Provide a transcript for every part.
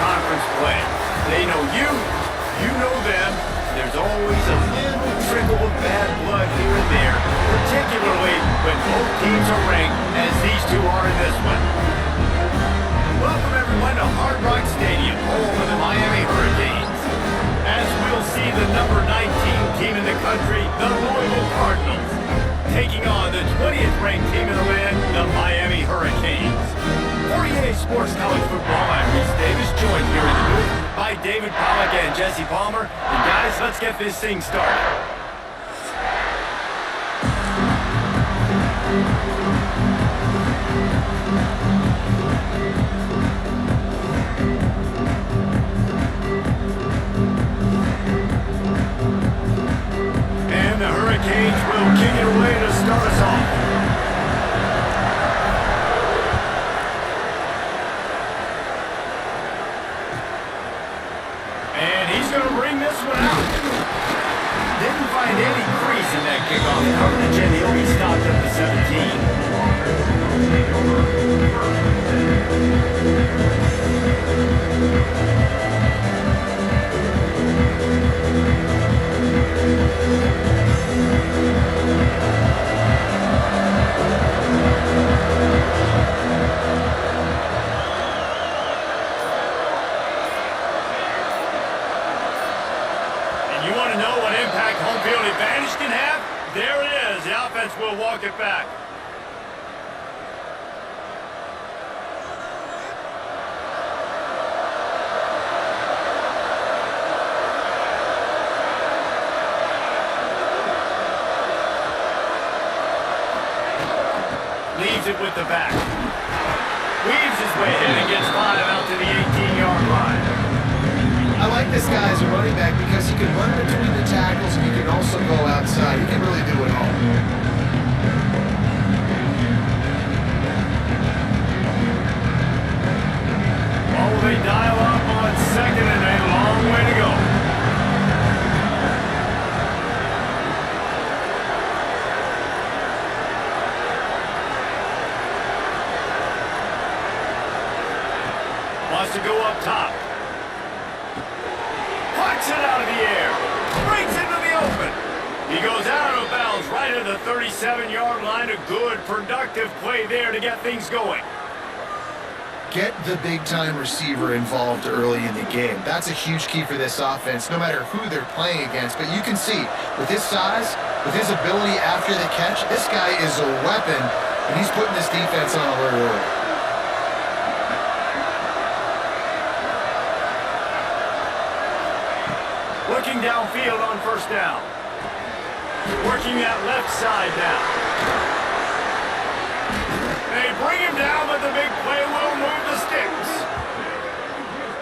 Conference play. They know you, you know them. There's always a little trickle of bad blood here and there, particularly when both teams are ranked as these two are in this one. Welcome everyone to Hard Rock Stadium, home of the Miami Hurricanes. As we'll see the number 19 team in the country, the Louisville Cardinals, taking on the 20th ranked team in the land, the Miami Hurricanes. For EA Sports College Football, I'm Reese Davis, joined here in the booth by David Pollack and Jesse Palmer. And guys, let's get this thing started. And the Hurricanes will kick it away to start us off. Going to bring this one out. Didn't find any crease in that kickoff coverage, and he'll be stopped at the 17. You want to know what impact home field advantage can have? There it is. The offense will walk it back. Leaves it with the back. Weaves his way in and gets 5 out to the 18-yard line. I like this guy as a running back because he can run between the tackles and he can also go outside. He can really do it all. Oh, they dial up on second and a long way to go. Wants to go up top. It out of the air, breaks into the open. He goes out of bounds right at the 37-yard line. A good, productive play there to get things going. Get the big-time receiver involved early in the game. That's a huge key for this offense, no matter who they're playing against. But you can see, with his size, with his ability after the catch, this guy is a weapon, and he's putting this defense on alert early. Looking downfield on first down. Working that left side now. They bring him down, but the big play will move the sticks.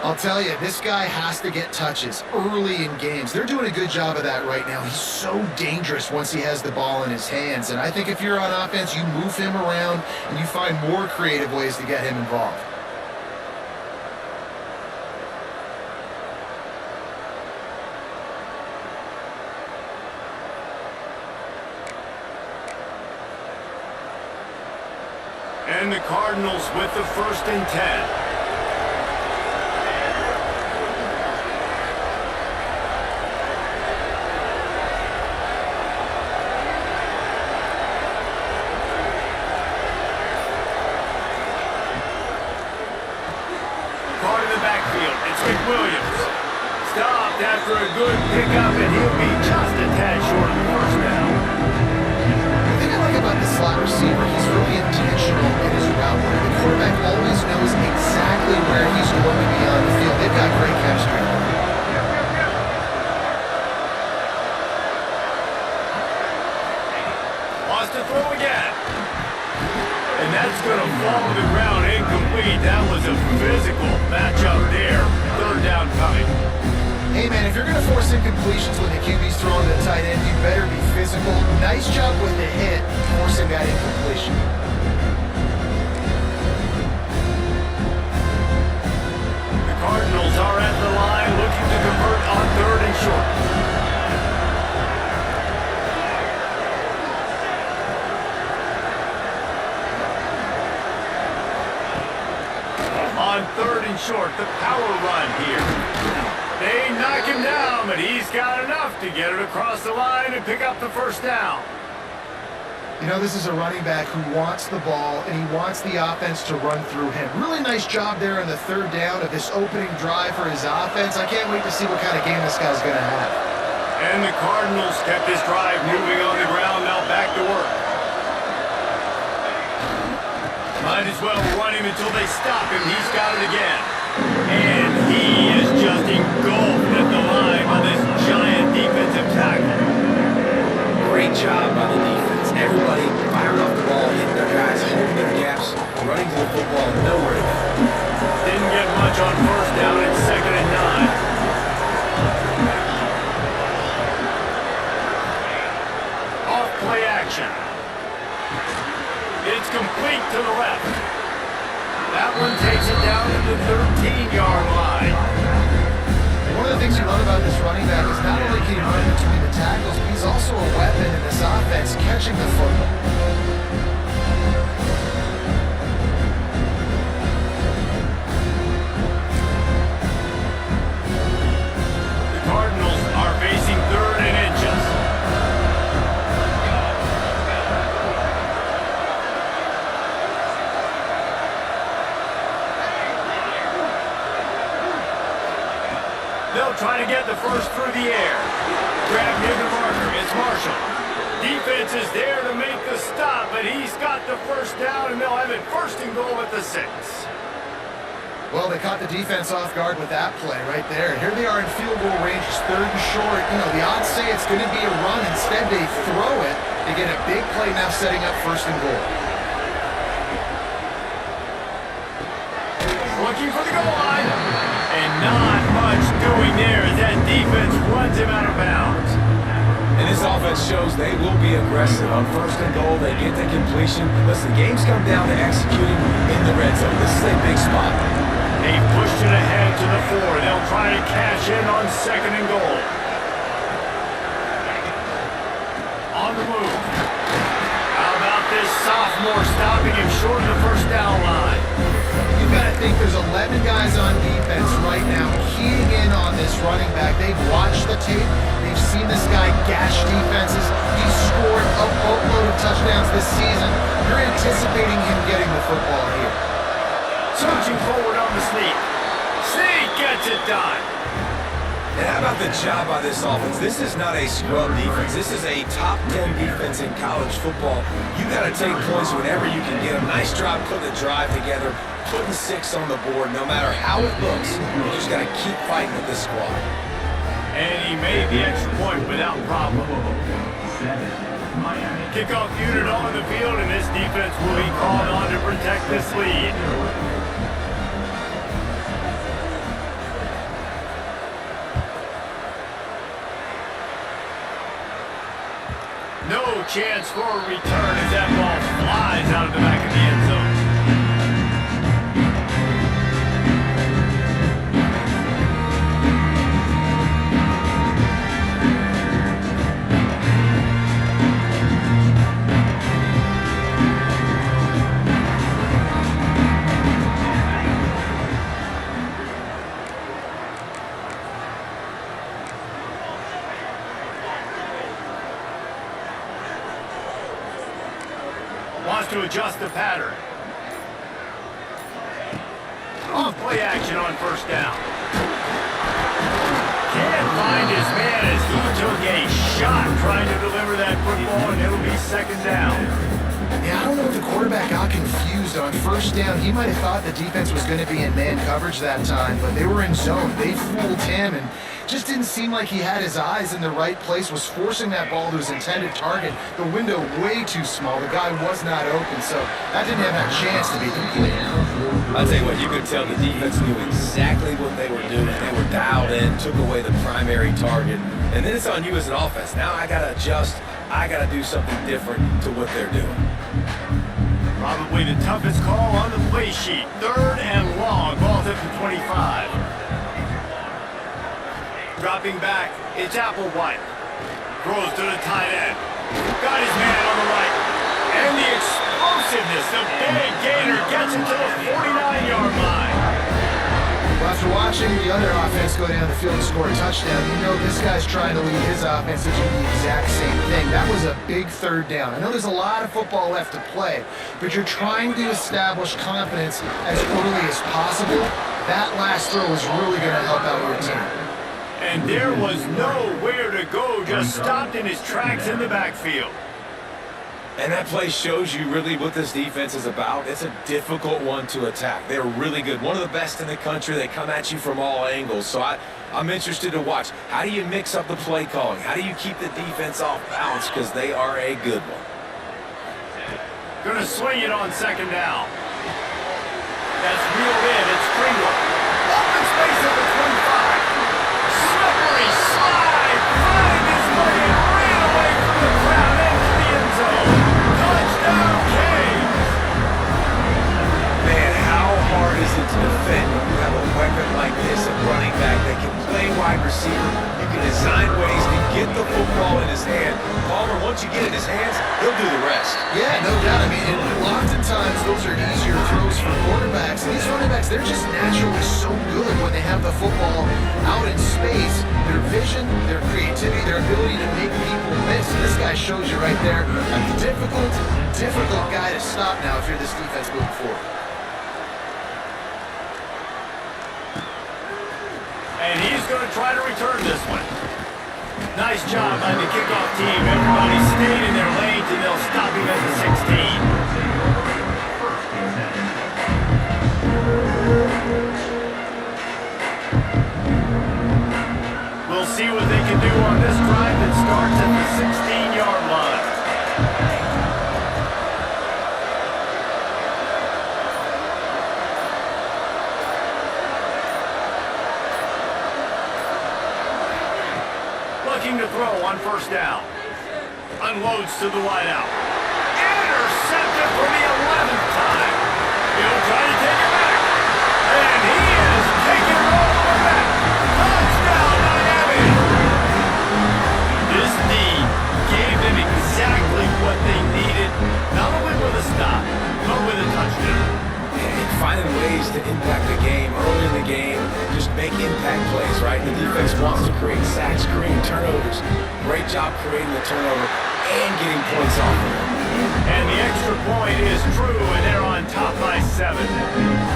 I'll tell you, this guy has to get touches early in games. They're doing a good job of that right now. He's so dangerous once he has the ball in his hands. And I think if you're on offense, you move him around and you find more creative ways to get him involved. And the Cardinals with the 1st and 10. Caught in the backfield. It's Williams. Stopped after a good pickup, and he'll be just a tad short of the first down. The thing I like about the slot receiver, he's really intentional in his route running. The quarterback always knows exactly has to throw again. And that's going to fall to the ground incomplete. That was a physical matchup there. Third down coming. Hey, man, if you're going to force incompletions when the QB's throwing to the tight end, you better be physical. Nice job with the hit, forcing that incompletion. The Cardinals are at the line looking to convert on 3rd and short. On 3rd and short, the power run here. They knock him down, but he's got enough to get it across the line and pick up the first down. You know, this is a running back who wants the ball, and he wants the offense to run through him. Really nice job there on the 3rd down of this opening drive for his offense. I can't wait to see what kind of game this guy's going to have. And the Cardinals kept this drive moving on the ground, now back to work. Might as well run him until they stop him. He's got it again. And he is just engulfed at the line by this giant defensive tackle. Great job by the defense. Everybody firing off the ball, hitting their guys, holding their gaps, running to the football, nowhere to go. Didn't get much on 1st down and 2nd and 9. Off play action. It's complete to the left. That one takes it down to the 13-yard line. One of the things you love about this running back is not only can he run between the tackles, but he's also a weapon in this offense, catching the football. The Cardinals are facing 3rd and inches. They'll try to get the first through the air. Grab near the marker. It's Marshall. Defense is there to make the stop, but he's got the first down, and they'll have it 1st and goal at the 6. Well, they caught the defense off guard with that play right there. Here they are in field goal range. It's 3rd and short. You know, the odds say it's going to be a run. Instead, they throw it to get a big play now setting up 1st and goal. Looking for the goal line. And not much doing there as that defense runs him out of bounds. And this offense shows they will be aggressive. On 1st and goal, they get the completion. Listen, the games come down to executing in the red zone. This is a big spot. They pushed it ahead to the 4. They'll try to cash in on 2nd and goal. On the move. How about this sophomore stopping him short of the 1st down line? You've got to think there's 11 guys on defense right now keying in on this running back. They've watched the tape. They've seen this guy gash defenses. He's scored a boatload of touchdowns this season. You're anticipating him getting the football here. Surging forward on the sneak. Sneak gets it done. And how about the job by this offense? This is not a scrub defense. This is a top 10 defense in college football. You got to take points whenever you can get them. Nice job putting the drive together, putting 6 on the board. No matter how it looks, you just got to keep fighting with this squad. And he made the extra point without problem. Kickoff unit on the field, and this defense will be called on to protect this lead. No chance for a return as that ball flies out of the back of the end zone. Wants to adjust the pattern. Off play action on 1st down. Can't find his man as he took a shot trying to deliver that football, and it'll be 2nd down. Yeah, I don't know if the quarterback got confused on 1st down. He might have thought the defense was going to be in man coverage that time, but they were in zone. They fooled him, and just didn't seem like he had his eyes in the right place, was forcing that ball to his intended target. The window way too small. The guy was not open, so that didn't have that chance to be complete. I'll tell you what, you could tell the defense knew exactly what they were doing. They were dialed in, took away the primary target, and then it's on you as an offense. Now I got to adjust. I got to do something different to what they're doing. Probably the toughest call on the play sheet. 3rd and long, ball at the 25. Dropping back, it's Applewhite. Throws to the tight end. Got his man on the right. And the explosiveness, the big gainer gets him to the 49-yard line. Well, after watching the other offense go down the field and score a touchdown, you know this guy's trying to lead his offense to do the exact same thing. That was a big 3rd down. I know there's a lot of football left to play, but you're trying to establish confidence as early as possible. That last throw is really going to help out your team. And there was nowhere to go, just stopped in his tracks in the backfield. And that play shows you really what this defense is about. It's a difficult one to attack. They're really good. One of the best in the country. They come at you from all angles. So I'm interested to watch. How do you mix up the play calling? How do you keep the defense off balance? Because they are a good one. Gonna swing it on 2nd down. That's reeled in. It's Greenwood. Open space at the 25. Slippery slide. Find his way and ran away from the crowd into the end zone. Touchdown, Kings. Man, how hard is it to defend when you have a weapon like this, a running back that can play wide receiver? You can design ways to get the football in his hand. Palmer, once you get it in his hands, he'll do the rest. Yeah, no doubt. I mean, and oftentimes those are easier throws for quarterbacks. And these running backs, they're just naturally so good when they have the football out in space. Their vision, their creativity, their ability to make people miss. And this guy shows you right there a difficult guy to stop now if you're this defense moving forward. And he's going to try to return this one. Nice job by the kickoff team. Everybody stayed in their lanes, and they'll stop him at the 16. We'll see what they can do on this drive that starts at the 16-yard line. Looking to throw on 1st down. Unloads to the wideout. Intercepted for the 11th time. He'll try to take it back. And he is taking it all the way back. Touchdown, Miami. This D gave them exactly what they needed. Not only with a stop, but with a touchdown. And finding ways to impact the game early in the game, just make impact plays, right? The defense wants to create sacks, create turnovers. Great job creating the turnover and getting points off of it. And the extra point is true, and they're on top by 7.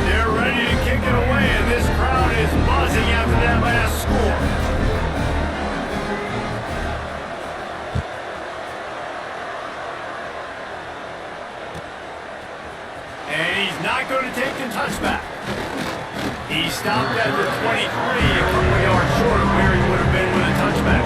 They're ready to kick it away, and this crowd is buzzing after that last score. And he's not going to take the touchback. He stopped at the 23, a couple yards short of where he would have been with a touchback.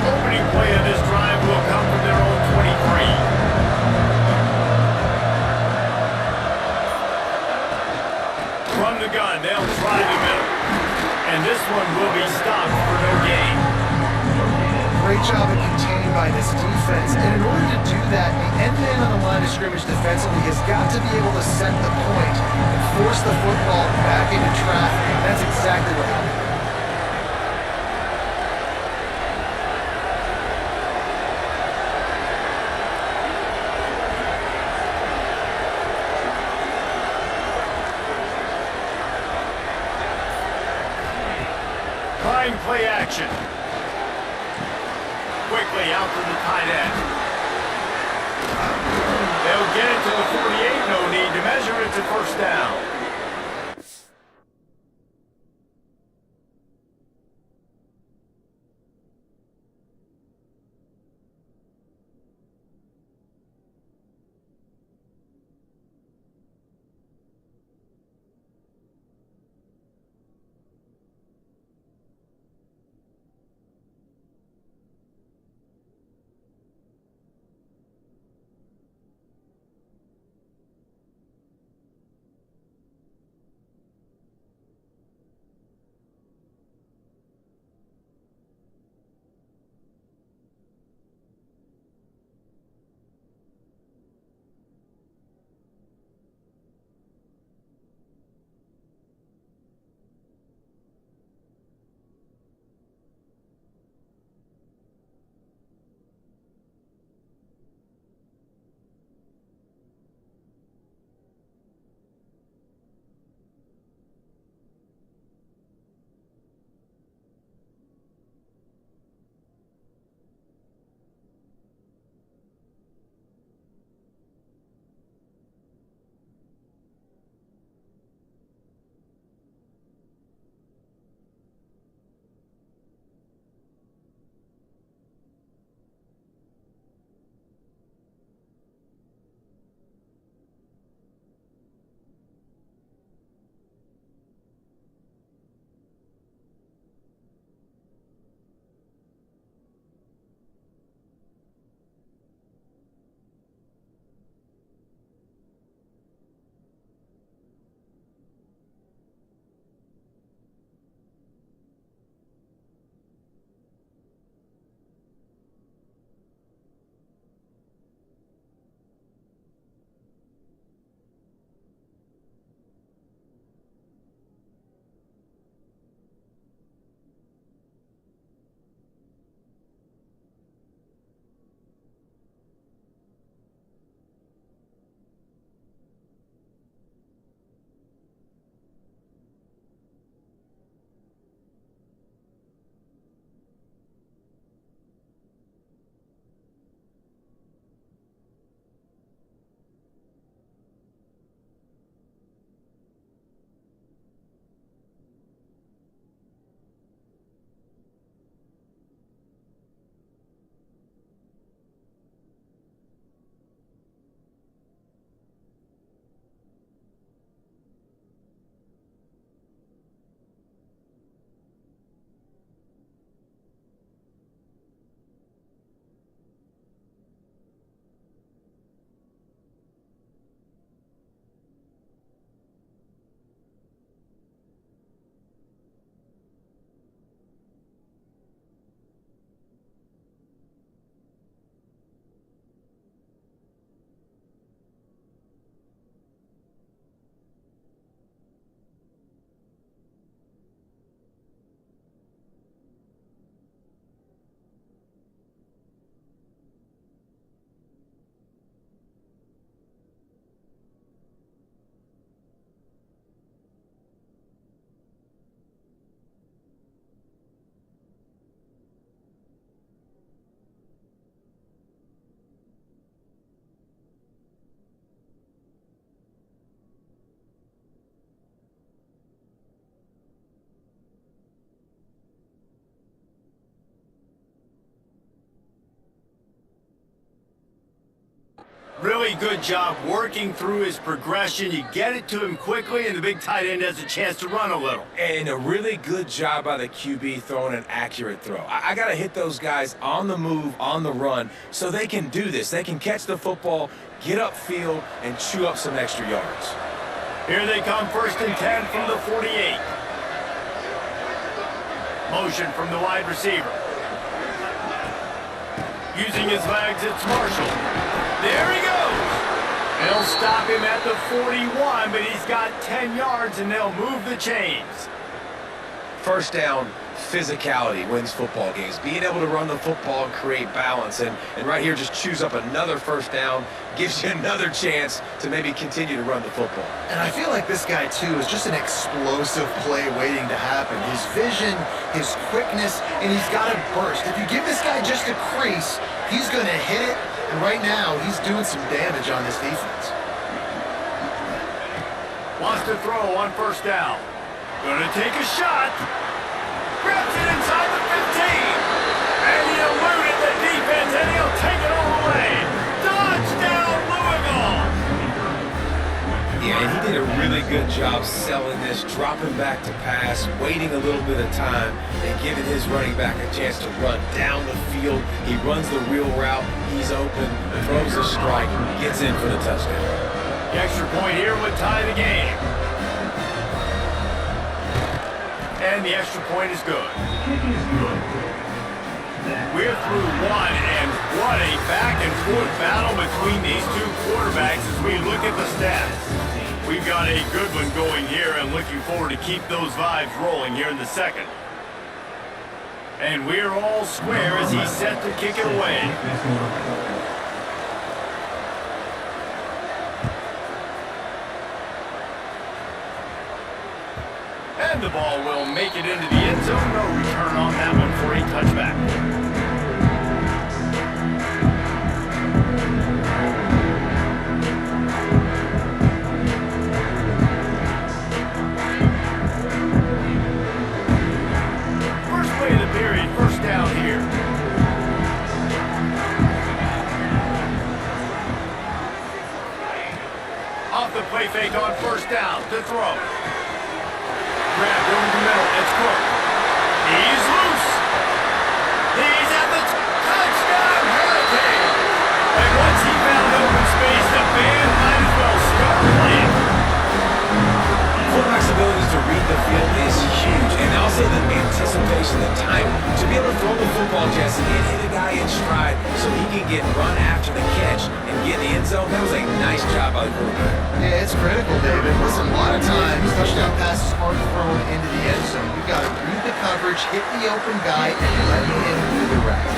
Opening play of this drive will come from their own 23. From the gun, they'll try the middle. And this one will be stopped for no gain. Great job of containing by this defense. And in order to do that, the end man on the line of scrimmage defensively has got to be able to set the point and force the football back into traffic. And that's exactly what happened. Prime play action. Quickly out to the tight end. They'll get it to the 48, no need to measure. gets a first down. Really good job working through his progression. You get it to him quickly, and the big tight end has a chance to run a little. And a really good job by the QB throwing an accurate throw. I got to hit those guys on the move, on the run, so they can do this. They can catch the football, get upfield, and chew up some extra yards. Here they come, 1st and 10 from the 48. Motion from the wide receiver. Using his legs, it's Marshall. There he goes. They'll stop him at the 41, but he's got 10 yards, and they'll move the chains. First down, physicality wins football games. Being able to run the football and create balance. And right here, just choose up another first down, gives you another chance to maybe continue to run the football. And I feel like this guy, too, is just an explosive play waiting to happen. His vision, his quickness, and he's got a burst. If you give this guy just a crease, he's going to hit it. And right now, he's doing some damage on this defense. Wants to throw on first down. Gonna take a shot. Grabs it inside the 15. And he eluded the defense, and he'll take it all away. Touchdown, Louisville! Yeah, and he did a really good job selling this, dropping back to pass, waiting a little bit of time, and giving his running back a chance to run down the field. He runs the wheel route. He's open, throws a strike, gets in for the touchdown. The extra point here would tie the game. And the extra point is good. We're through one, and what a back-and-forth battle between these two quarterbacks as we look at the stats. We've got a good one going here, and looking forward to keep those vibes rolling here in the second. And we're all square as he's set to kick it away. And the ball will make it into the end zone. No return on that one for a touchback. First play of the period, first down here. Off the play fake on first down to throw. Grab over the middle. It's Cook. He's loose. He's at the touchdown Hurricane. And once he found open space, the band might as well start playing. Quarterback's ability to read the field is huge, and also the anticipation, the time to be able to throw the football, Jesse, and hit a guy in stride so he can get run after the catch and get in the end zone. That was a nice job by the quarterback. Yeah, it's critical, David. Listen, a lot of times touchdown passes aren't thrown into the end zone. You've got to read the coverage, hit the open guy, and let him do the rest.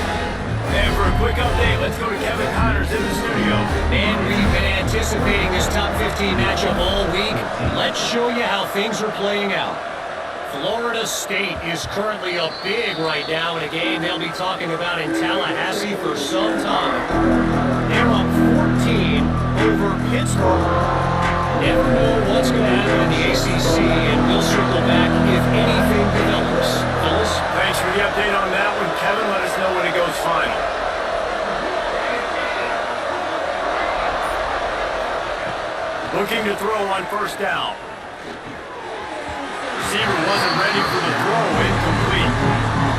And for a quick update, let's go to Kevin Connors in the studio. And we've been anticipating this top 15 matchup all week. Let's show you how things are playing out. Florida State is currently up big right now in a game they'll be talking about in Tallahassee for some time. They're up 14 over Pittsburgh. Never know what's going to happen in the ACC, and we'll circle back if anything develops. Phyllis? Thanks for the update on that one, Kevin. Let us know when it goes final. Looking to throw on first down. Receiver wasn't ready for the throw. Incomplete.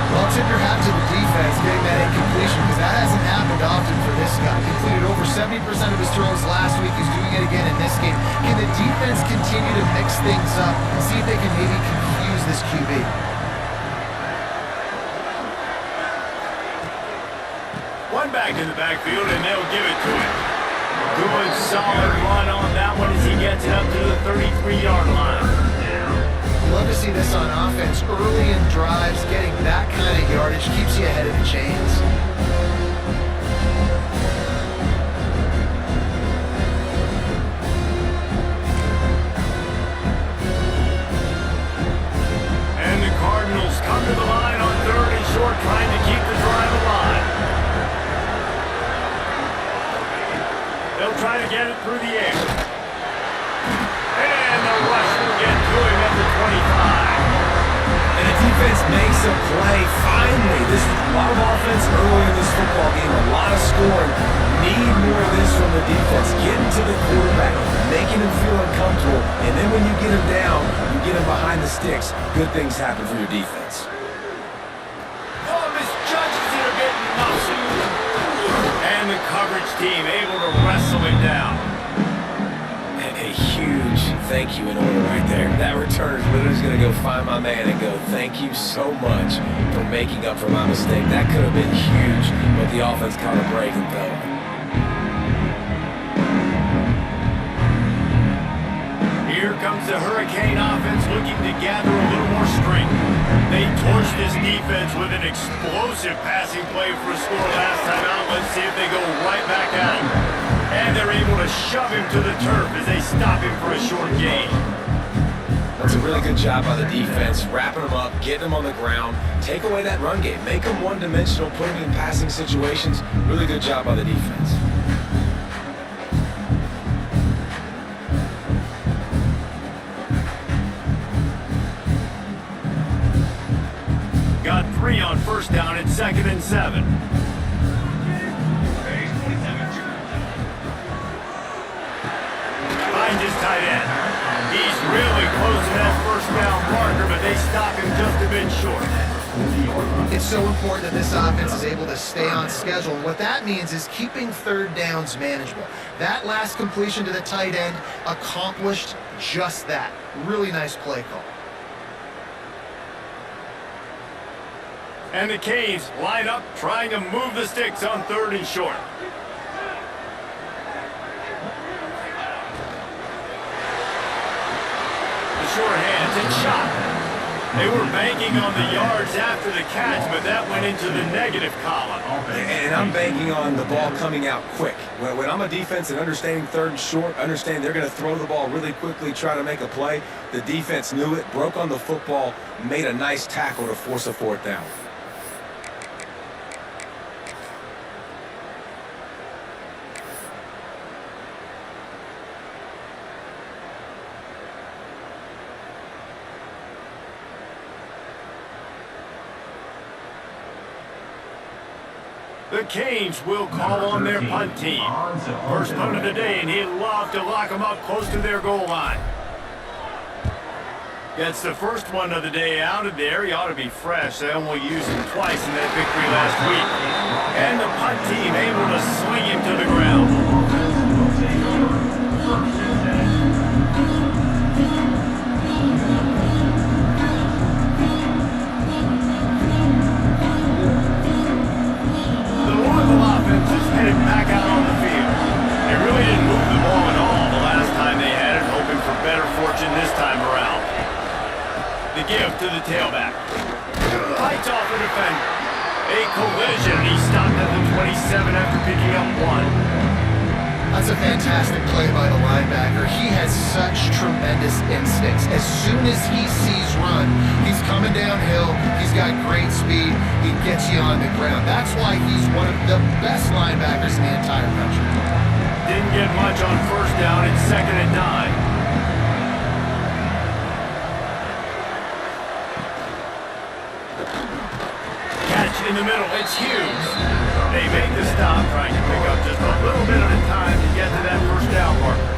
Well, tip your hat to the defense getting that incompletion, because that hasn't happened often for this guy. Completed over 70% of his throws last week. He's doing it again in this game. Can the defense continue to mix things up and see if they can maybe confuse this QB? One back in the backfield, and they'll give it to him. Good, solid run on that one as he gets it up to the 33-yard line. You love to see this on offense. Early in drives, getting that kind of yardage keeps you ahead of the chains. And the Cardinals come to the line on third and short, trying to keep the drive alive. They'll try to get it through the air. And the rush will get to him at the 25. And the defense makes a play. Finally, this is a lot of offense early in this football game, a lot of scoring. Need more of this from the defense. Getting to the quarterback, making him feel uncomfortable, and then when you get him down, you get him behind the sticks, good things happen for your defense. Oh, misjudges it a bit nothing. And the coverage team able to wrestle him down. And a huge thank you in order right there. That returner is literally going to go find my man and go, thank you so much for making up for my mistake. That could have been huge, but the offense caught a break and fell. Here comes the Hurricane offense looking to gather a little more strength. They torched this defense with an explosive passing play for a score last time out. Let's see if they go right back at him. And they're able to shove him to the turf as they stop him for a short gain. That's a really good job by the defense, wrapping them up, getting them on the ground, take away that run game, make them one-dimensional, put them in passing situations. Really good job by the defense. 3 on first down at 2nd and 7. Finds his tight end. He's really close to that first down marker, but they stop him just a bit short. It's so important that this offense is able to stay on schedule. And what that means is keeping third downs manageable. That last completion to the tight end accomplished just that. Really nice play call. And the Canes line up trying to move the sticks on 3rd and short. The short hands and shot. They were banking on the yards after the catch, but that went into the negative column. And I'm banking on the ball coming out quick. When I'm a defense and understanding 3rd and short, understand they're going to throw the ball really quickly, try to make a play. The defense knew it, broke on the football, made a nice tackle to force a 4th down. The Canes will call on their punt team. First punt of the day, and he'd love to lock them up close to their goal line. Gets the first one of the day out of there. He ought to be fresh. They only used him twice in that victory last week. And the punt team able to swing him to the ground. Headed back out on the field. They really didn't move the ball at all the last time they had it, hoping for better fortune this time around. The give to the tailback. Fights off the defender. A collision, and he stopped at the 27 after picking up 1. That's a fantastic play by the linebacker. He has such tremendous instincts. As soon as he sees run, he's coming downhill. He's got great speed. He gets you on the ground. That's why he's one of the best linebackers in the entire country. Didn't get much on first down. It's 2nd and 9. Catch in the middle. It's Hughes. They make the stop, trying to pick up just a little bit at a time to get to that first down marker.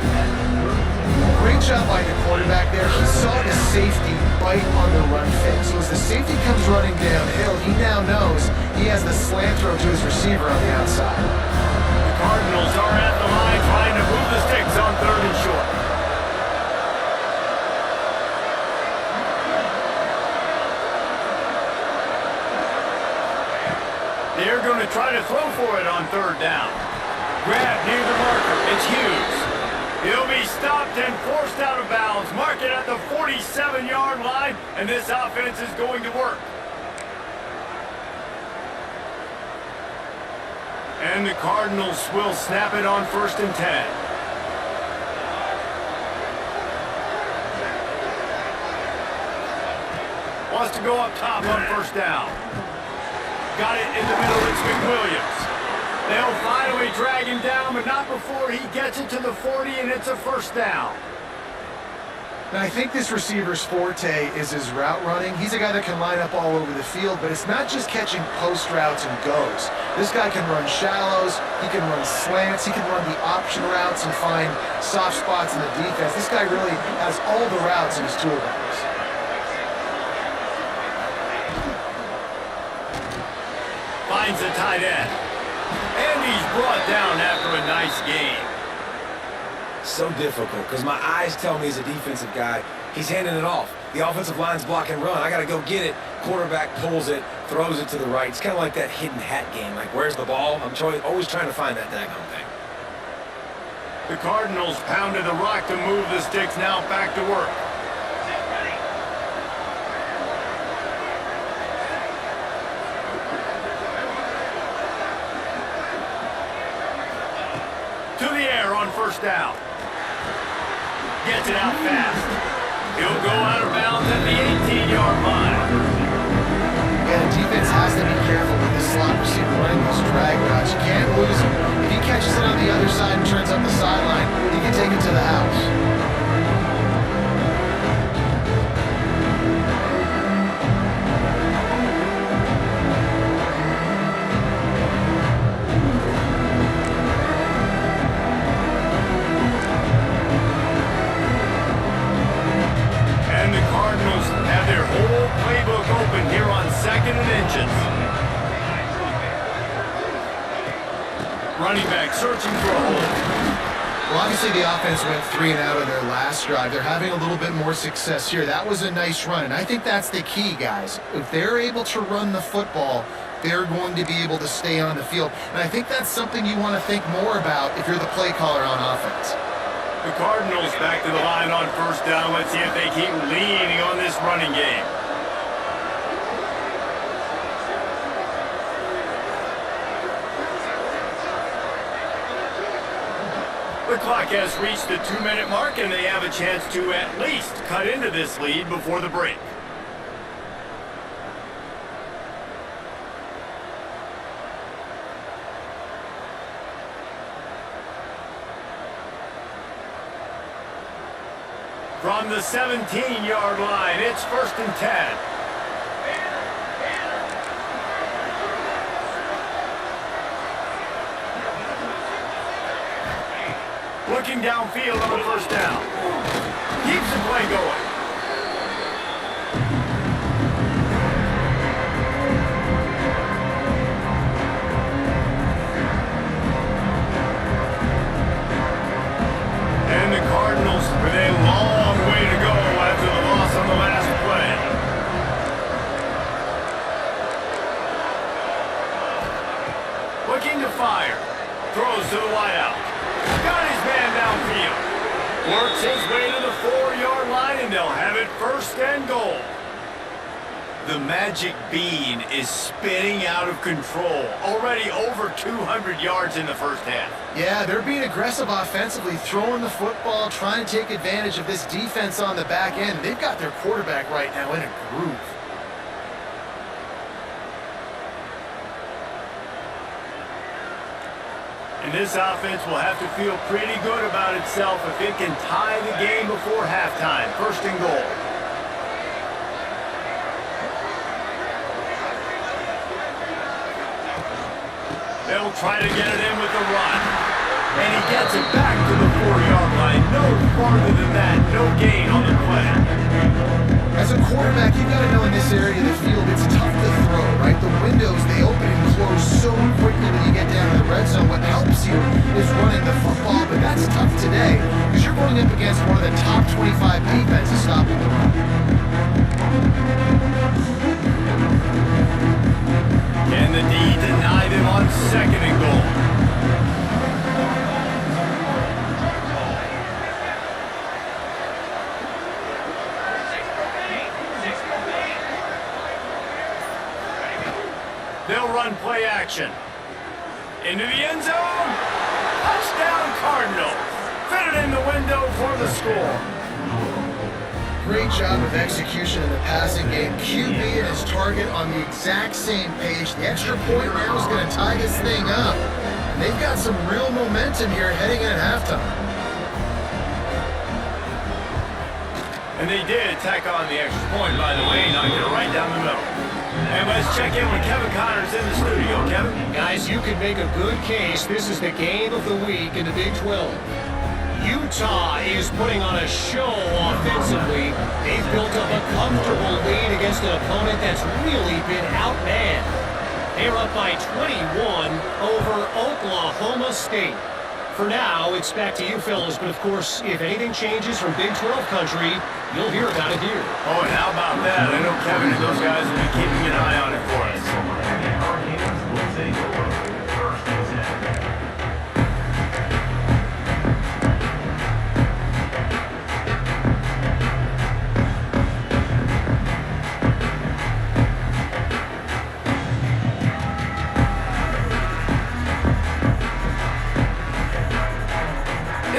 Great job by the quarterback there. He saw the safety bite on the run fake. So as the safety comes running downhill, he now knows he has the slant throw to his receiver on the outside. The Cardinals are at the line trying to move the sticks on 3rd and short. They're going to try to throw for it on 3rd down. Grab near the marker. It's Hughes. He'll be stopped and forced out of bounds. Mark it at the 47-yard line, and this offense is going to work. And the Cardinals will snap it on 1st and 10. Wants to go up top on 1st down. Got it in the middle. It's McWilliams. They'll finally drag him down, but not before he gets it to the 40, and it's a 1st down. Now, I think this receiver's forte is his route running. He's a guy that can line up all over the field, but it's not just catching post routes and goes. This guy can run shallows, he can run slants, he can run the option routes and find soft spots in the defense. This guy really has all the routes in his toolbox. Finds the tight end. And he's brought down after a nice game. So difficult, because my eyes tell me he's a defensive guy. He's handing it off. The offensive line's block and run. I got to go get it. Quarterback pulls it, throws it to the right. It's kind of like that hidden hat game. Like, where's the ball? I'm always trying to find that daggone thing. The Cardinals pounded the rock to move the sticks. Now back to work. To the air on 1st down. Gets it out fast. He'll go out of bounds at the 18-yard line. Yeah, the defense has to be careful with the slot receiver running those drag routes. You can't lose him. If he catches it on the other side and turns up the sideline, he can take it to the house. running back searching for a hole. Well, obviously the offense went 3 and out of their last drive. They're having a little bit more success here. That was a nice run, and I think that's the key, guys. If they're able to run the football, they're going to be able to stay on the field. And I think that's something you want to think more about if you're the play caller on offense. The Cardinals back to the line on first down. Let's see if they keep leaning on this running game. The clock has reached the 2-minute mark, and they have a chance to at least cut into this lead before the break. From the 17-yard line, it's 1st and 10. Looking downfield on the first down. Keeps the play going. And the Cardinals with a long way to go after the loss on the last play. Looking to fire. Throws to the wideout. Got his man downfield. Works his way to the 4-yard line, and they'll have it 1st and goal. The magic bean is spinning out of control. Already over 200 yards in the first half. Yeah, they're being aggressive offensively, throwing the football, trying to take advantage of this defense on the back end. They've got their quarterback right now in a groove. And this offense will have to feel pretty good about itself if it can tie the game before halftime. 1st and goal. They'll try to get it in with the run. And he gets it back to the 4-yard line. No farther than that. No gain on the play. As a quarterback, you've got to know in this area of the field, it's tough to throw, right? The windows, they open and close so quickly when you get down to the red zone. What helps you is running the football, but that's tough today because you're going up against one of the top 25 defenses stopping the run. And the D denied him on 2nd and goal. They'll run play action. Into the end zone. Touchdown Cardinals. Fitted in the window for the score. Great job of execution in the passing game. QB and his target on the exact same page. The extra point now is going to tie this thing up. And they've got some real momentum here heading in at halftime. And they did tack on the extra point, by the way, knocked it right down the middle. And let's check in with Kevin Connors in the studio. Kevin? Guys, you can make a good case. This is the game of the week in the Big 12. Utah is putting on a show offensively. They've built up a comfortable lead against an opponent that's really been outmanned. They're up by 21 over Oklahoma State. For now, it's back to you fellas, but of course, if anything changes from Big 12 country, you'll hear about it here. Oh, and how about that? I know Kevin and those guys will be keeping an eye on it for us.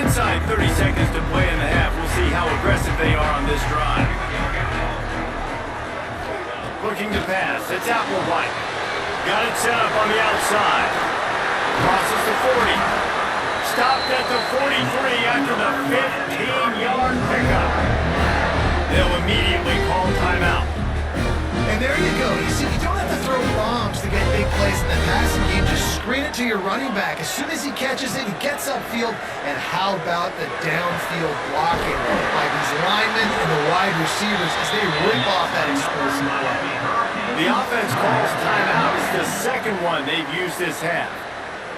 Inside 30 seconds to play in the half. We'll see how aggressive they are on this drive. Looking to pass. It's Applewhite. Got it set up on the outside. Crosses the 40. Stopped at the 43 after the 15-yard pickup. They'll immediately call timeout. And there you go. You see, you don't have to throw bombs to get big plays in the passing game. Just screen it to your running back. As soon as he catches it, he gets upfield. And how about the downfield blocking by these linemen and the wide receivers as they rip off that explosive play. The offense calls timeout. It's the second one they've used this half.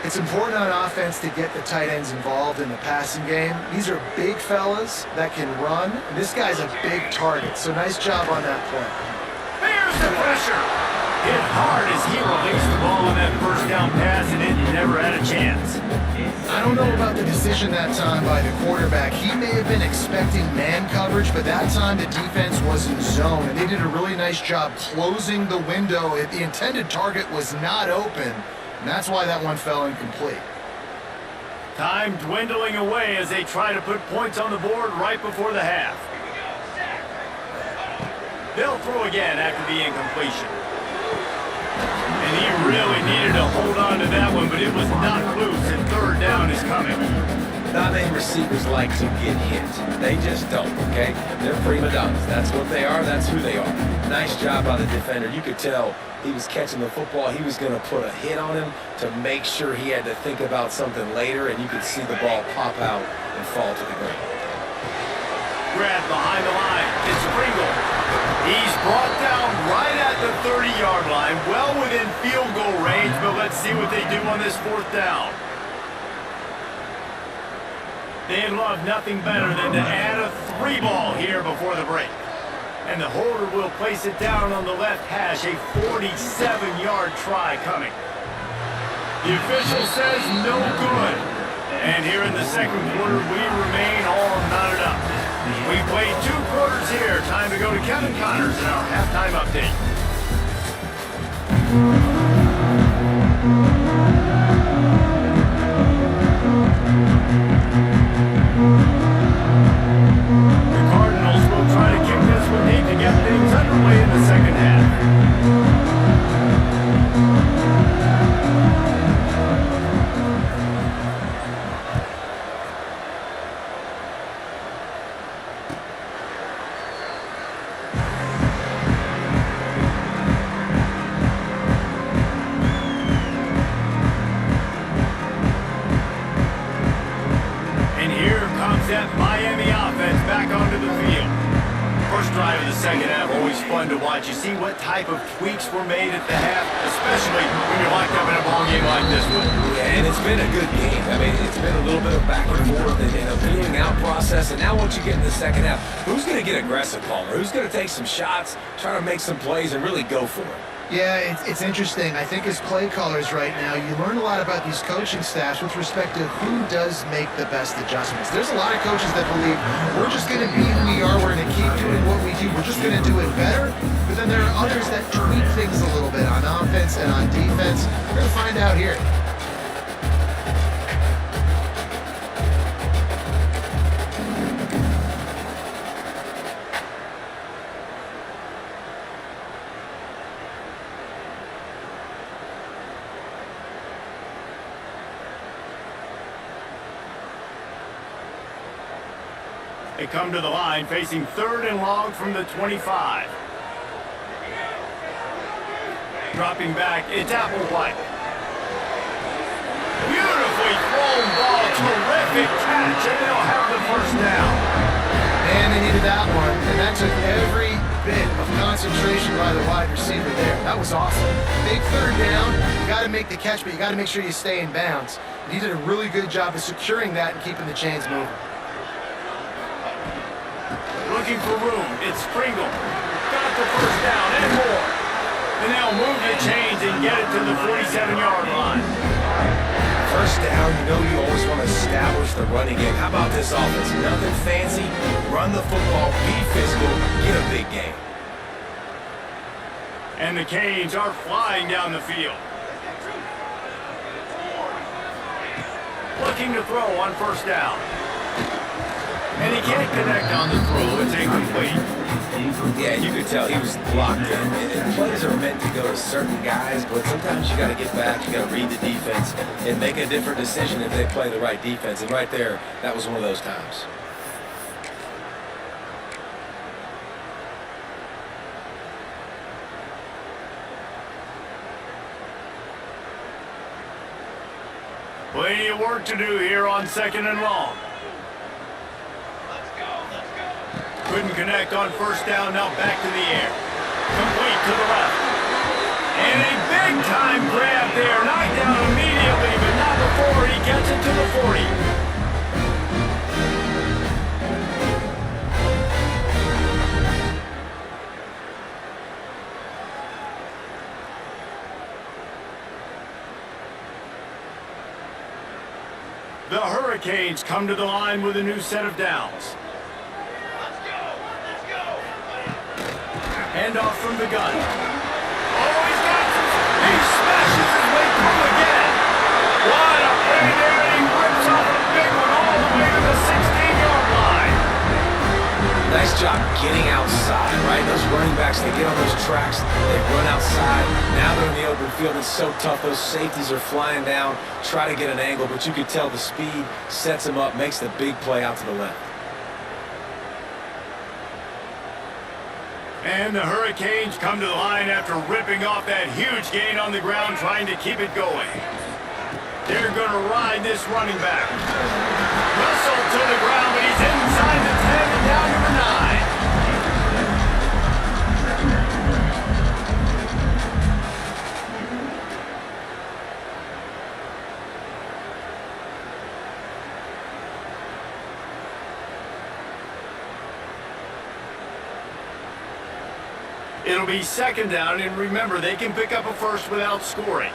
It's important on offense to get the tight ends involved in the passing game. These are big fellas that can run, and this guy's a big target, so nice job on that play. There's the pressure. Hit hard as he released the ball on that first down pass, and it never had a chance. I don't know about the decision that time by the quarterback. He may have been expecting man coverage, but that time the defense was in zone, and they did a really nice job closing the window. The intended target was not open, and that's why that one fell incomplete. Time dwindling away as they try to put points on the board right before the half. They'll throw again after the incompletion. And he really needed to hold on to that one, but it was knocked loose, and third down is coming. Not many receivers like to get hit. They just don't, okay? They're prima donnas. That's what they are. That's who they are. Nice job by the defender. You could tell he was catching the football. He was going to put a hit on him to make sure he had to think about something later, and you could see the ball pop out and fall to the ground. Grab behind the line. It's Pringle. He's brought down right at the 30-yard line, well within field goal range, but let's see what they do on this fourth down. They'd love nothing better than to add a 3-ball here before the break. And the holder will place it down on the left hash, a 47-yard try coming. The official says no good. And here in the second quarter, we remain all knotted up. We've played 2 quarters here. Time to go to Kevin Connors in our halftime update. The Cardinals will try to kick this one deep to get things underway in the second half. That Miami offense back onto the field. First drive of the second half, always fun to watch. You see what type of tweaks were made at the half, especially when you're locked up in a ball game like this one. Yeah, and it's been a good game. I mean, it's been a little bit of back and forth and a feeling out process. And now once you get in the second half, who's going to get aggressive, Palmer? Who's going to take some shots, try to make some plays, and really go for it? Yeah, it's interesting. I think as play callers right now, you learn a lot about these coaching staffs with respect to who does make the best adjustments. There's a lot of coaches that believe we're just going to be who we are, we're going to keep doing what we do, we're just going to do it better. But then there are others that tweak things a little bit on offense and on defense. We're going to find out here. They come to the line facing third and long from the 25. Dropping back, it's Applewhite. Beautifully thrown ball, terrific catch, and they'll have the first down. And they needed that one, and that took every bit of concentration by the wide receiver there. That was awesome. Big third down, you got to make the catch, but you got to make sure you stay in bounds. And he did a really good job of securing that and keeping the chains moving. Looking for room, it's Pringle. Got the first down and more. And they'll move the chains and get it to the 47-yard line. First down, you know you always want to establish the running game. How about this offense? Nothing fancy. Run the football, be physical, get a big game. And the Canes are flying down the field. Looking to throw on first down. And he can't connect on the throw. It's incomplete. Yeah, you could tell he was locked in. And plays are meant to go to certain guys, but sometimes you got to get back, you got to read the defense, and make a different decision if they play the right defense. And right there, that was one of those times. Plenty of work to do here on second and long. Couldn't connect on first down, now back to the air. Complete to the left. And a big-time grab there. Knocked down immediately, but not 40. The Hurricanes come to the line with a new set of downs. Handoff from the gun. Oh, he's got this. He smashes his way through again. What a play there, and he rips off a big one all the way to the 16-yard line. Nice job getting outside, right? Those running backs, they get on those tracks, they run outside. Now they're in the open field. It's so tough. Those safeties are flying down, try to get an angle, but you could tell the speed sets him up, makes the big play out to the left. And the Hurricanes come to the line after ripping off that huge gain on the ground, trying to keep it going. They're going to ride this running back. Russell to the ground, but he's inside the 10 and down to the 9. It'll be second down, and remember, they can pick up a first without scoring.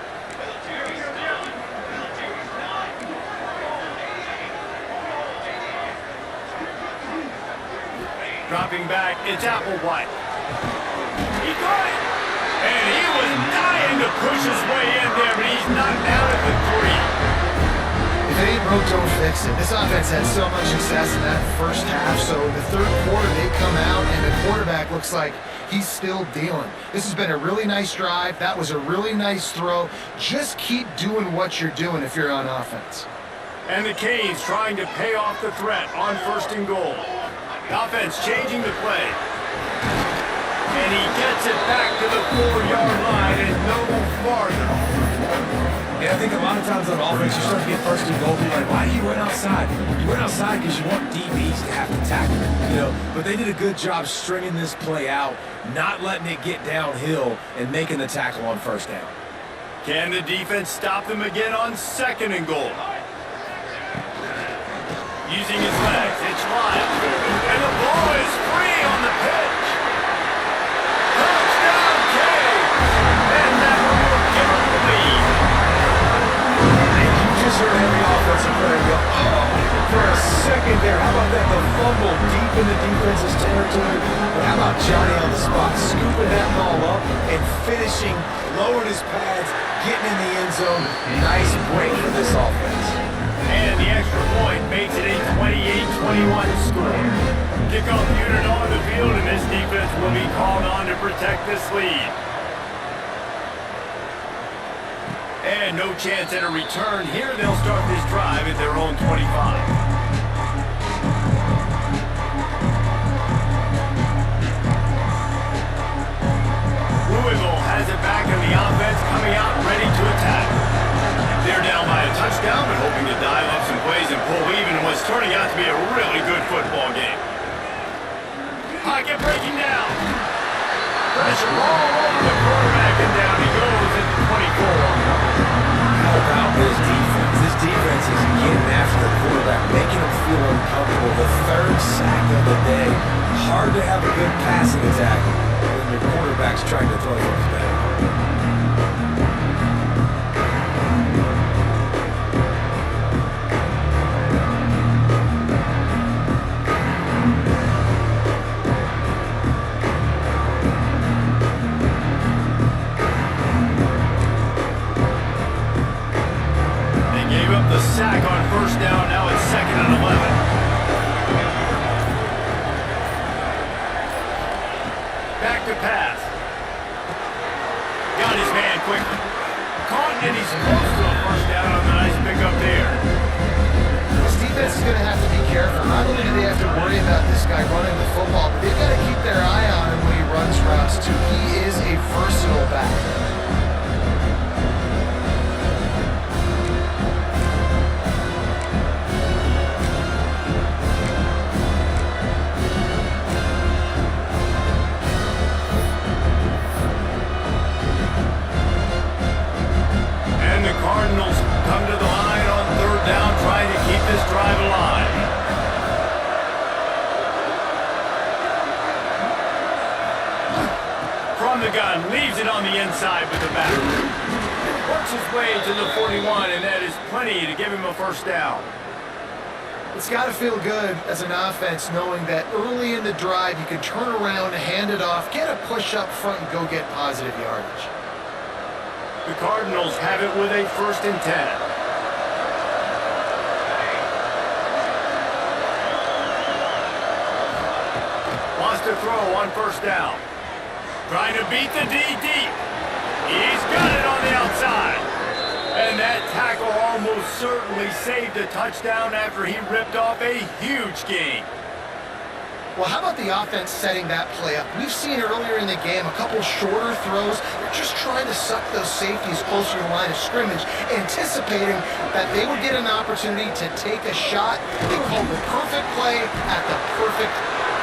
Dropping back, it's Applewhite. He got it! And he was dying to push his way in there, but he's knocked down at the 3. If it ain't broke, don't fix it. This offense had so much success in that first half, so in the third quarter they come out and the quarterback looks like he's still dealing. This has been a really nice drive. That was a really nice throw. Just keep doing what you're doing if you're on offense. And the Canes trying to pay off the threat on 1st and goal. Offense changing the play. And he gets it back to the 4-yard line and no farther. And I think a lot of times on offense, you start to get 1st and goal. You're like, why do you run outside? You run outside because you want DBs to have to tackle, But they did a good job stringing this play out, not letting it get downhill, and making the tackle on 1st down. Can the defense stop them again on 2nd and goal? Using his legs, it's Lyle. And the ball is free on the pitch. Touchdown, Cade! And that will give him the lead. And you just heard every offensive player go, oh, for a second there. How about that? The fumble deep in the defense's territory. But how about Johnny on the spot, scooping that ball up and finishing, lowering his pads, getting in the end zone. Nice break for this offense. And the extra point makes it a 28-21 score. Kickoff unit on the field, and this defense will be called on to protect this lead. And no chance at a return here. They'll start this drive at their own 25. Louisville has it back in the offense, coming out ready to attack. They're down by a touchdown, but hoping to dial up some plays and pull even in what's turning out to be a really good football game. Pocket breaking down. Pressure all over the quarterback, and down he goes at the 24. How about this defense? This defense is getting after the quarterback, making him feel uncomfortable. The 3rd sack of the day. Hard to have a good passing attack when your quarterback's trying to throw those down. The sack on 1st down, now it's 2nd and 11. Back to pass. Got his man quickly. Caught, and he's close to a 1st down on the nice pickup there. This defense is going to have to be careful. Not only do they have to worry about this guy running the football, but they've got to keep their eye on him when he runs routes too. He is a versatile back. Cardinals come to the line on 3rd down, trying to it on the inside with the back. Works his way to the 41, and that is plenty to give him a first down. It's got to feel good as an offense knowing that early in the drive you can turn around, hand it off, get a push up front, and go get positive yardage. The Cardinals have it with a 1st and 10. Wants to throw on 1st down. Trying to beat the D deep. He's got it on the outside. And that tackle almost certainly saved a touchdown after he ripped off a huge gain. Well, how about the offense setting that play up? We've seen earlier in the game a couple shorter throws. They're just trying to suck those safeties closer to the line of scrimmage, anticipating that they would get an opportunity to take a shot. They called the perfect play at the perfect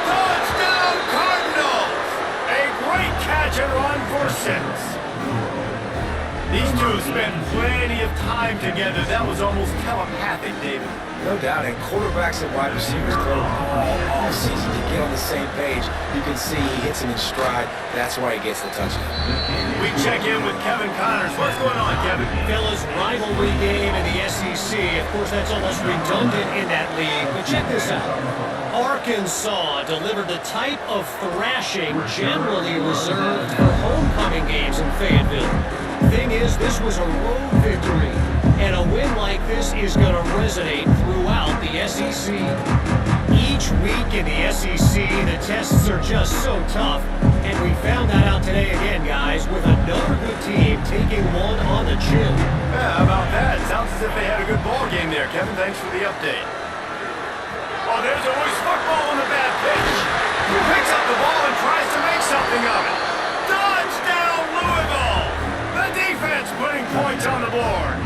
touchdown Cardinals! A great catch and run for 6. These two spent plenty of time together. That was almost telepathic, David. No doubt, and quarterbacks and wide receivers play all season to get on the same page. You can see he hits him in stride. That's why he gets the touchdown. We check in with Kevin Connors. What's going on, Kevin? Fellas, rivalry game in the SEC. Of course, that's almost redundant in that league. But check this out. Arkansas delivered the type of thrashing generally reserved for homecoming games in Fayetteville. Thing is, this was a road victory, and a win like this is going to resonate throughout the SEC. Each week in the SEC, the tests are just so tough, and we found that out today again, guys, with another good team taking one on the chin. Yeah, how about that? Sounds as if they had a good ball game there, Kevin. Thanks for the update. Oh, there's always football on the bad pitch. He picks up the ball and tries to make something of it. Touchdown, Louisville! The defense putting points on the board.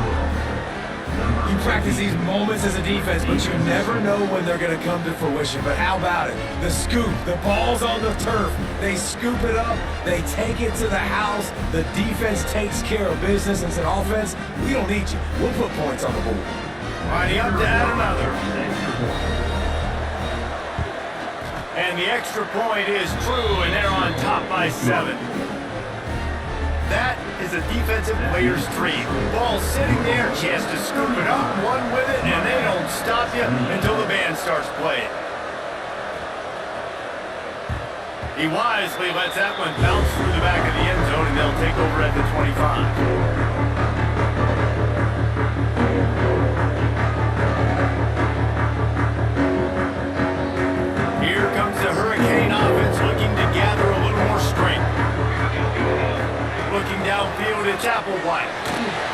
You practice these moments as a defense, but you never know when they're going to come to fruition. But how about it? The scoop, the ball's on the turf. They scoop it up, they take it to the house. The defense takes care of business and said, offense, we don't need you. We'll put points on the board. Winding up to add another. And the extra point is true, and they're on top by 7. That is a defensive player's dream. Ball sitting there, chance to scoop it up, one with it, and they don't stop you until the band starts playing. He wisely lets that one bounce through the back of the end zone, and they'll take over at the 25. The Hurricane offense looking to gather a little more strength. Looking downfield, it's Applewhite.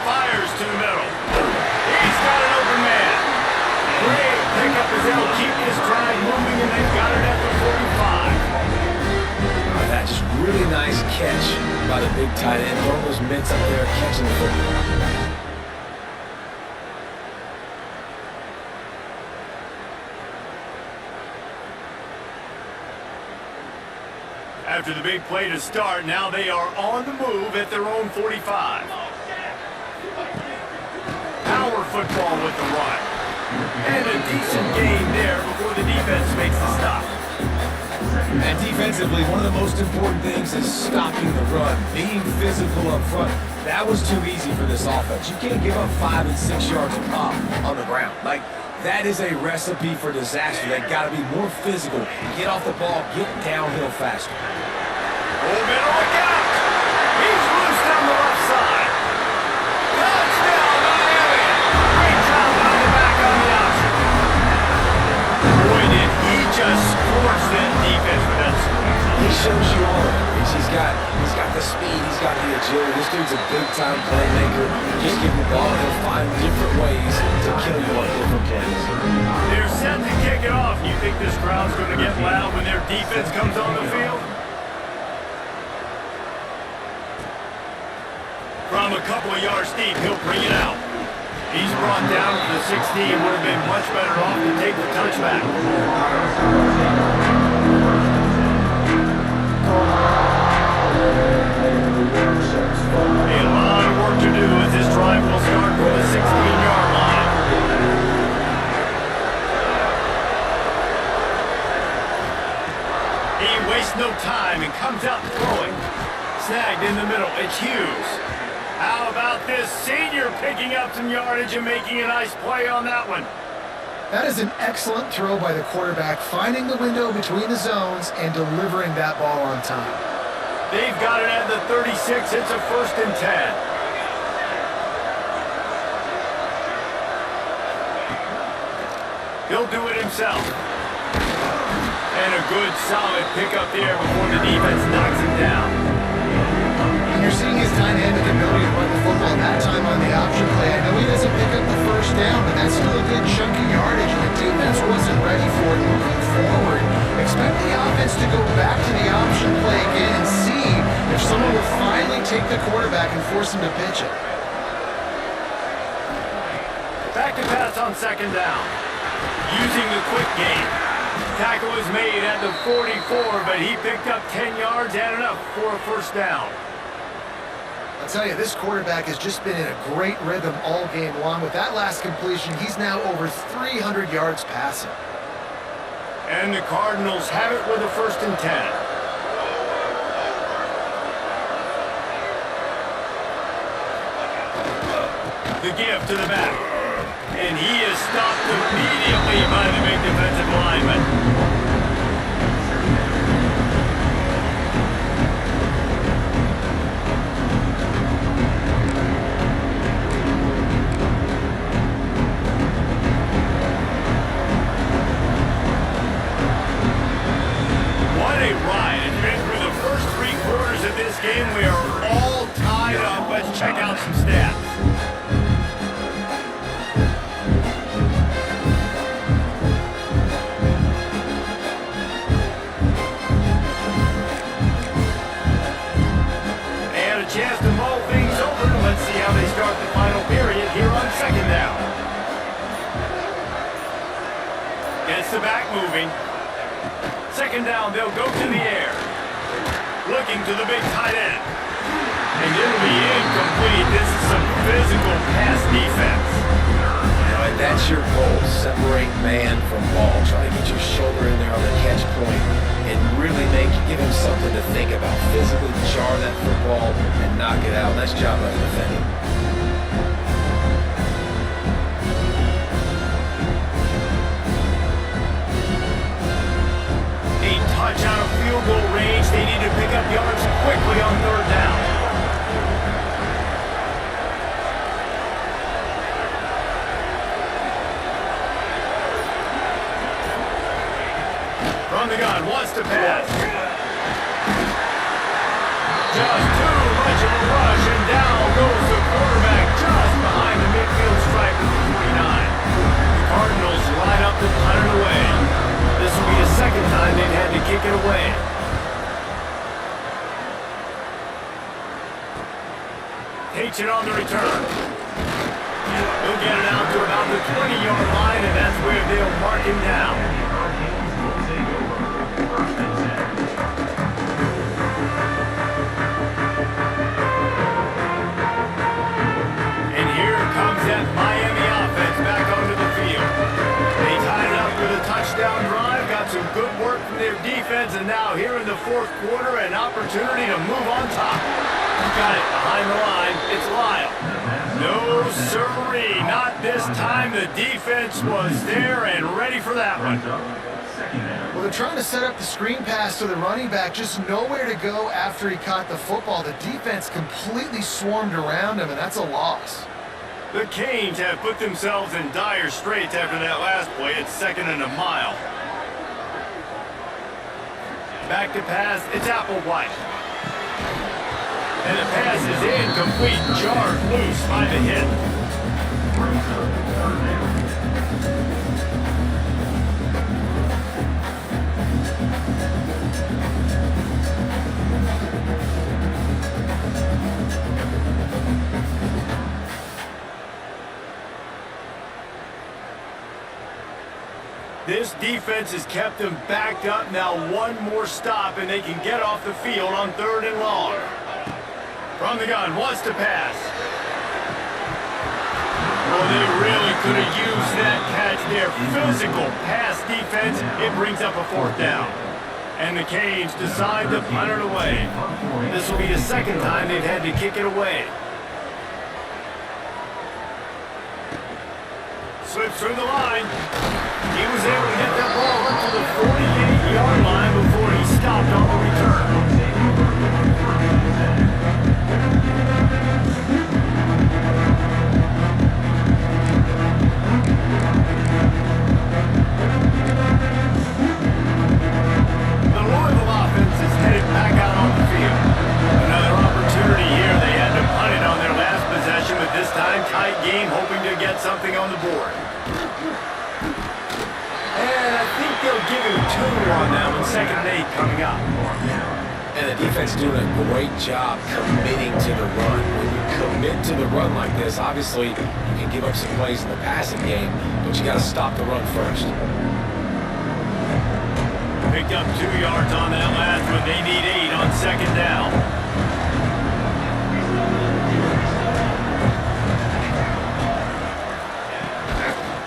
Fires to the middle. He's got an open man. Great pickup as they'll keep this drive moving, and they've got it at the 45. That's just really nice catch by the big tight end. Throwing those mitts up there, catching the football. After the big play to start, now they are on the move at their own 45. Power football with the run. And a decent gain there before the defense makes the stop. And defensively, one of the most important things is stopping the run, being physical up front. That was too easy for this offense. You can't give up 5 and 6 yards a pop on the ground. That is a recipe for disaster. They've got to be more physical, get off the ball, get downhill faster. Oh, better look out! He's loose down the left side. Touchdown, Miami! Great job on the back on the option. Boy, did he just scorch that defense with that score. He shows you all of it. He's got the speed, he's got the agility. This dude's a big-time playmaker. Just give him the ball, he'll find different ways to kill you on different plays. They're set to kick it off. You think this crowd's going to get loud when their defense comes on the field? From a couple of yards deep, he'll bring it out. He's brought down to the 16. Would have been much better off to take the touchback. A lot of work to do as this drive will start from the 16-yard line. He wastes no time and comes out throwing. Snagged in the middle. It's Hughes. How about this senior picking up some yardage and making a nice play on that one? That is an excellent throw by the quarterback, finding the window between the zones and delivering that ball on time. They've got it at the 36. It's a 1st and 10. He'll do it himself. And a good, solid pickup there before the defense knocks him down. And you're seeing his dynamic ability to run the football that time on the option play. I know he doesn't pick up the 1st down, but that's still a good chunky yardage, and the defense wasn't ready for it. Moving forward, expect the offense to go back to the option play again and see if someone will finally take the quarterback and force him to pitch it. Back to pass on 2nd down. Using the quick game. Tackle was made at the 44, but he picked up 10 yards and enough for a 1st down. I'll tell you, this quarterback has just been in a great rhythm all game long. With that last completion, he's now over 300 yards passing. And the Cardinals have it with a 1st and 10. The give to the back. And he is stopped immediately by the big defensive lineman. What a ride. It's been through the first 3 quarters of this game. We are all tied up. Let's check out some stats. Chance to mull things over. Let's see how they start the final period here on 2nd down. Gets the back moving. 2nd down, they'll go to the air. Looking to the big tight end. And it'll be incomplete. This is some physical pass defense. Now, that's your goal. Separate man from ball. Try to get your shoulder in there on the catch point and really give him something to think about. Physically jar that football and knock it out. Nice job by the defender. A touch out of field goal range. They need to pick up yards quickly on 3rd down. From the gun, wants to pass. Just too much of a rush, and down goes the quarterback just behind the midfield stripe of the 49. The Cardinals line up to punt it away. This will be the 2nd time they've had to kick it away. Takes it on the return. He'll get it out to about the 20-yard line, and that's where they'll mark him down. Miami offense back onto the field. They tied it up with a touchdown drive, got some good work from their defense, and now here in the 4th quarter, an opportunity to move on top. Got it behind the line. It's Lyle. No sirree, not this time. The defense was there and ready for that one. Well, they're trying to set up the screen pass to the running back, just nowhere to go after he caught the football. The defense completely swarmed around him, and that's a loss. The Canes have put themselves in dire straits after that last play. It's 2nd and a mile. Back to pass. It's Applewhite. And the pass is incomplete. Jarred loose by the hit. This defense has kept them backed up. Now one more stop and they can get off the field on 3rd and long. From the gun, wants to pass. Oh, they really could have used that catch there. Physical pass defense. It brings up a 4th down. And the Canes decide to punt it away. This will be the second time they've had to kick it away. Slips through the line. He was able to hit that ball up to the 48-yard line before he stopped on the return. The Louisville offense is headed back out on the field. Another opportunity here. They had to punt it on their last possession, but this time tight game, hoping to get something on the board. And I think they'll give him 2 on that one. 2nd and 8 coming up. And the defense doing a great job committing to the run. When you commit to the run like this, obviously you can give up some plays in the passing game, but you got to stop the run first. Picked up 2 yards on that last one. They need 8 on 2nd down.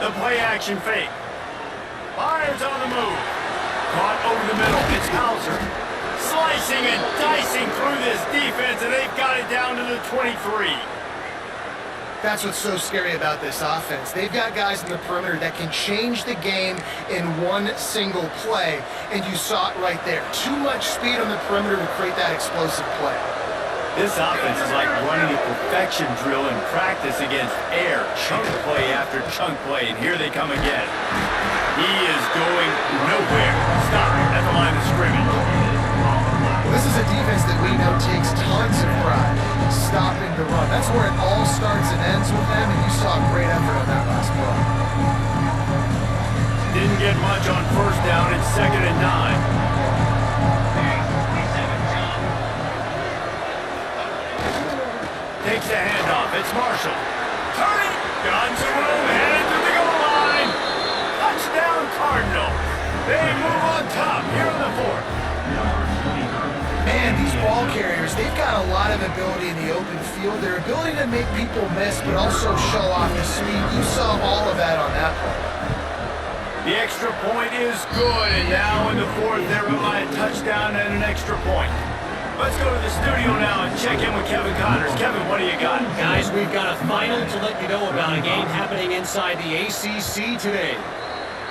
The play action fake. Fires on the move. Caught over the middle. It's Hauser. Slicing and dicing through this defense, and they've got it down to the 23. That's what's so scary about this offense. They've got guys in the perimeter that can change the game in one single play, and you saw it right there. Too much speed on the perimeter to create that explosive play. This offense is like running a perfection drill in practice against air. Chunk play after chunk play, and here they come again. He is going nowhere. Stop at the line of scrimmage. This is a defense that we know takes tons of pride stopping the run. That's where it all starts and ends with them, and you saw a great effort on that last play. Didn't get much on 1st down. It's 2nd and 9. Takes the handoff. It's Marshall. Turning. Guns a room. Headed to the goal line. Touchdown Cardinal. They move on top here in the 4th. Man, these ball carriers, they've got a lot of ability in the open field. Their ability to make people miss, but also show off the speed. You saw all of that on that play. The extra point is good, and now in the 4th, they're up by a touchdown and an extra point. Let's go to the studio now and check in with Kevin Connors. Kevin, what do you got? Guys, we've got a final to let you know about a game happening inside the ACC today.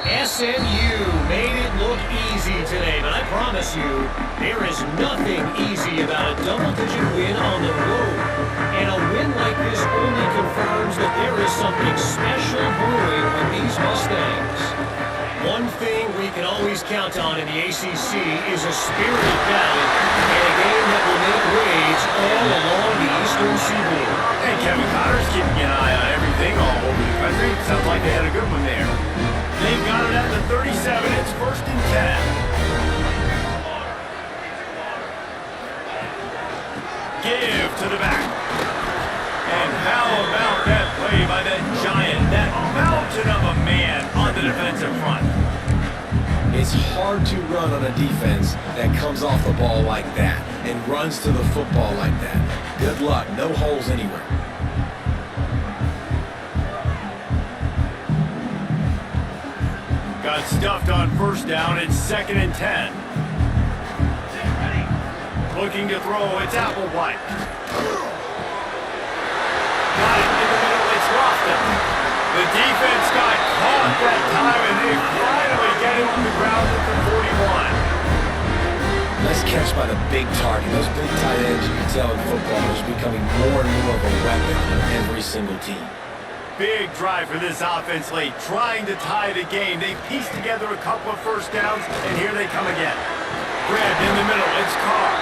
SMU made it look easy today, but I promise you, there is nothing easy about a double-digit win on the road. And a win like this only confirms that there is something special brewing with these Mustangs. One thing we can always count on in the ACC is a spirited battle and a game that will make waves all along the Eastern Seaboard. Hey, Kevin Connors keeping an eye on everything all over the country. Sounds like they had a good one there. They've got it at the 37. It's 1st and 10. Give to the back. And how about that play by that giant, that mountain of a man on the defensive front? It's hard to run on a defense that comes off the ball like that and runs to the football like that. Good luck. No holes anywhere. Got stuffed on 1st down. It's 2nd and 10. Looking to throw. It's Applewhite. Got it in the middle. It's Lofton. The defense got caught that time, and they finally get it on the ground at the 41. Nice catch by the big target. Those big tight ends, you can tell in football, is becoming more and more of a weapon on every single team. Big drive for this offense late, trying to tie the game. They pieced together a couple of 1st downs, and here they come again. Grabbed in the middle. It's Carr.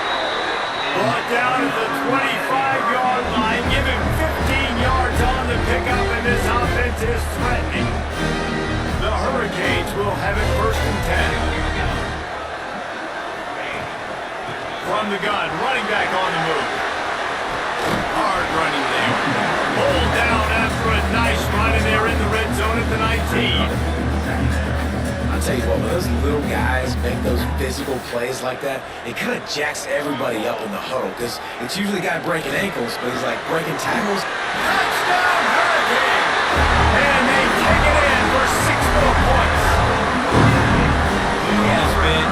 Brought down at the 25-yard line. Give him 15 yards on the pickup, and this offense is threatening. The Hurricanes will have it 1st and 10. From the gun, running back on the move. Hard running there. Pulled down after a nice run, and they're in the red zone at the 19. I'll tell you what, when those little guys make those physical plays like that, it kind of jacks everybody up in the huddle, because it's usually a guy breaking ankles, but he's like breaking tackles. Touchdown Hurricane! And they take it in for 6 more points. He has been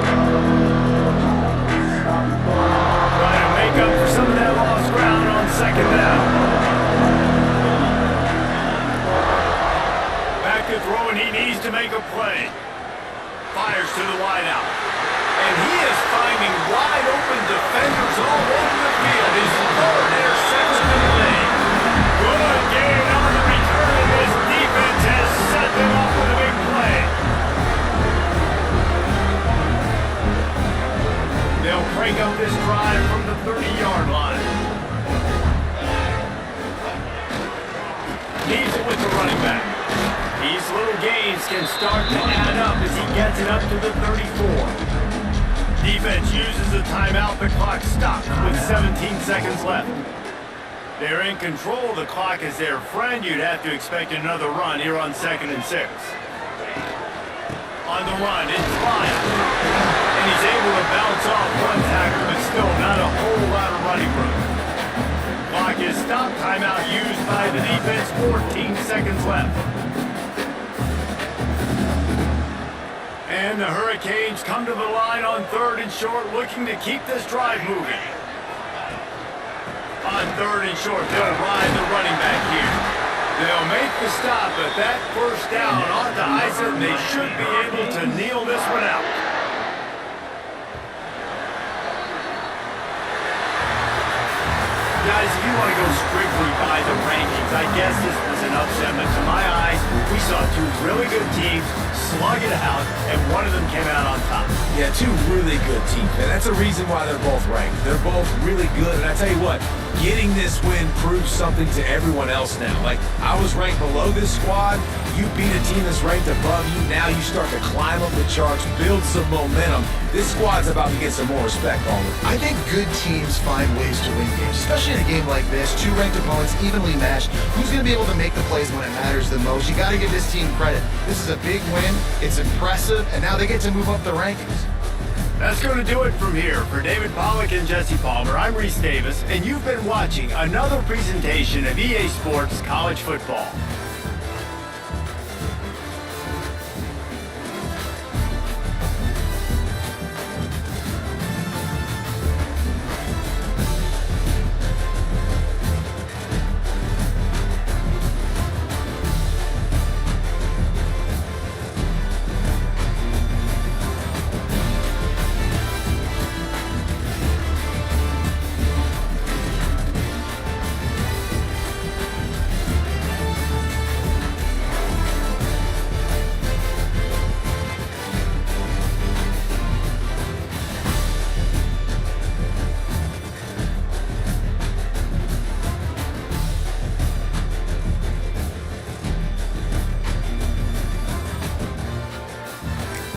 can start to add up as he gets it up to the 34. Defense uses the timeout. The clock stops with 17 seconds left. They're in control of the clock as their friend. You'd have to expect another run here on 2nd and 6. On the run, it's Lyle. And he's able to bounce off one tackle, but still not a whole lot of running room. Clock is stopped. Timeout used by the defense. 14 seconds left. And the Hurricanes come to the line on 3rd and short, looking to keep this drive moving. On 3rd and short, they'll ride the running back here. They'll make the stop, but that first down ought to ice it. They should be able to kneel this one out. Guys, if you want to go strictly by the rankings, I guess this was an upset, but to my eyes, we saw two really good teams slug it out, and one of them came out on top. Yeah, two really good teams, man. That's the reason why they're both ranked. They're both really good, and I tell you what, getting this win proves something to everyone else now. Like, I was ranked below this squad. You beat a team that's ranked above you. Now you start to climb up the charts, build some momentum. This squad's about to get some more respect on them. I think good teams find ways to win games, especially in a game like this. Two ranked opponents evenly matched. Who's going to be able to make the plays when it matters the most? You got to give this team credit. This is a big win. It's impressive, and now they get to move up the rankings. That's going to do it from here. For David Pollack and Jesse Palmer, I'm Reese Davis, and you've been watching another presentation of EA Sports College Football.